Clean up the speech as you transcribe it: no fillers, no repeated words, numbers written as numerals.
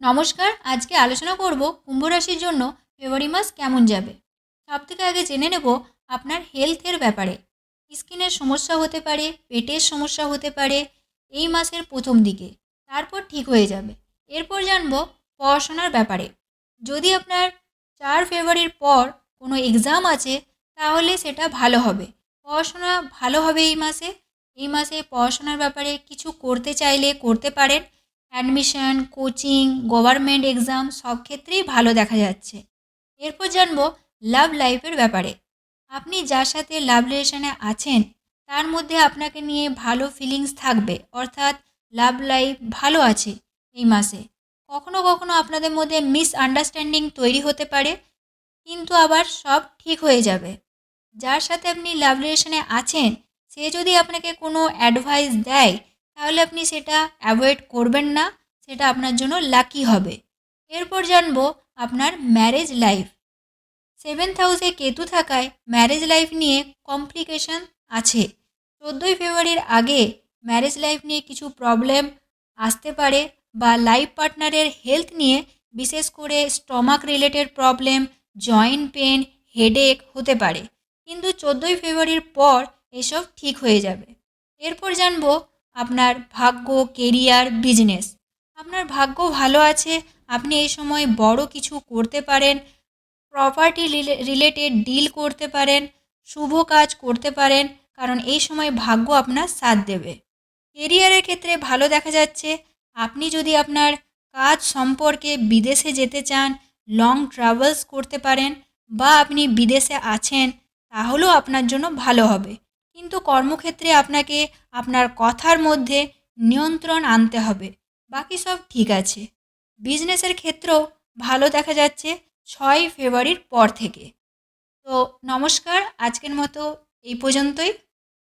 নমস্কার। আজকে আলোচনা করব কুম্ভ রাশির জন্য ফেব্রুয়ারি মাস কেমন যাবে। সবথেকে আগে জেনে নেব আপনার হেলথের ব্যাপারে। স্কিনের সমস্যা হতে পারে, পেটের সমস্যা হতে পারে এই মাসের প্রথম দিকে, তারপর ঠিক হয়ে যাবে। এরপর জানব পড়াশোনার ব্যাপারে। যদি আপনার 4 ফেব্রুয়ারির পর কোনো এক্সাম আছে তাহলে সেটা ভালো হবে, পড়াশোনা ভালো হবে এই মাসে পড়াশোনার ব্যাপারে কিছু করতে চাইলে করতে পারেন। অ্যাডমিশন, কোচিং, গভর্নমেন্ট এক্সাম সব ক্ষেত্রেই ভালো দেখা যাচ্ছে। এরপর জানবো লাভ লাইফের ব্যাপারে। আপনি যার সাথে লাভ রিলেশনে আছেন তার মধ্যে আপনাকে নিয়ে ভালো ফিলিংস থাকবে, অর্থাৎ লাভ লাইফ ভালো আছে এই মাসে। কখনো কখনো আপনাদের মধ্যে মিসআন্ডারস্ট্যান্ডিং তৈরি হতে পারে, কিন্তু আবার সব ঠিক হয়ে যাবে। যার সাথে আপনি লাভ রিলেশনে আছেন সে যদি আপনাকে কোনো অ্যাডভাইস দেয় তাহলে আপনি সেটা অ্যাভয়েড করবেন না, সেটা আপনার জন্য লাকি হবে। এরপর জানবো আপনার ম্যারেজ লাইফ। 7th হাউসে কেতু থাকায় ম্যারেজ লাইফ নিয়ে কমপ্লিকেশন আছে। 14 ফেব্রুয়ারির আগে ম্যারেজ লাইফ নিয়ে কিছু প্রবলেম আসতে পারে, বা লাইফ পার্টনারের হেলথ নিয়ে, বিশেষ করে stomach related problem, joint pain, headache হতে পারে। কিন্তু 14 ফেব্রুয়ারির পর এসব ঠিক হয়ে যাবে। এরপর জানবো আপনার ভাগ্য, কেরিয়ার, বিজনেস। আপনার ভাগ্য ভালো আছে, আপনি এই সময় বড় কিছু করতে পারেন, প্রপার্টি রিলেটেড ডিল করতে পারেন, শুভ কাজ করতে পারেন, কারণ এই সময় ভাগ্য আপনার সাথ দেবে। কেরিয়ারের ক্ষেত্রে ভালো দেখা যাচ্ছে। আপনি যদি আপনার কাজ সম্পর্কে বিদেশে যেতে চান, লং ট্রাভেলস করতে পারেন, বা আপনি বিদেশে আছেন তাহলেও আপনার জন্য ভালো হবে। কিন্তু কর্মক্ষেত্রে আপনাকে আপনার কথার মধ্যে নিয়ন্ত্রণ আনতে হবে। বাকি সব ঠিক আছে। বিজনেসের ক্ষেত্রেও ভালো দেখা যাচ্ছে 6 ফেব্রুয়ারির পর থেকে। তো নমস্কার, আজকের মতো এই পর্যন্তই।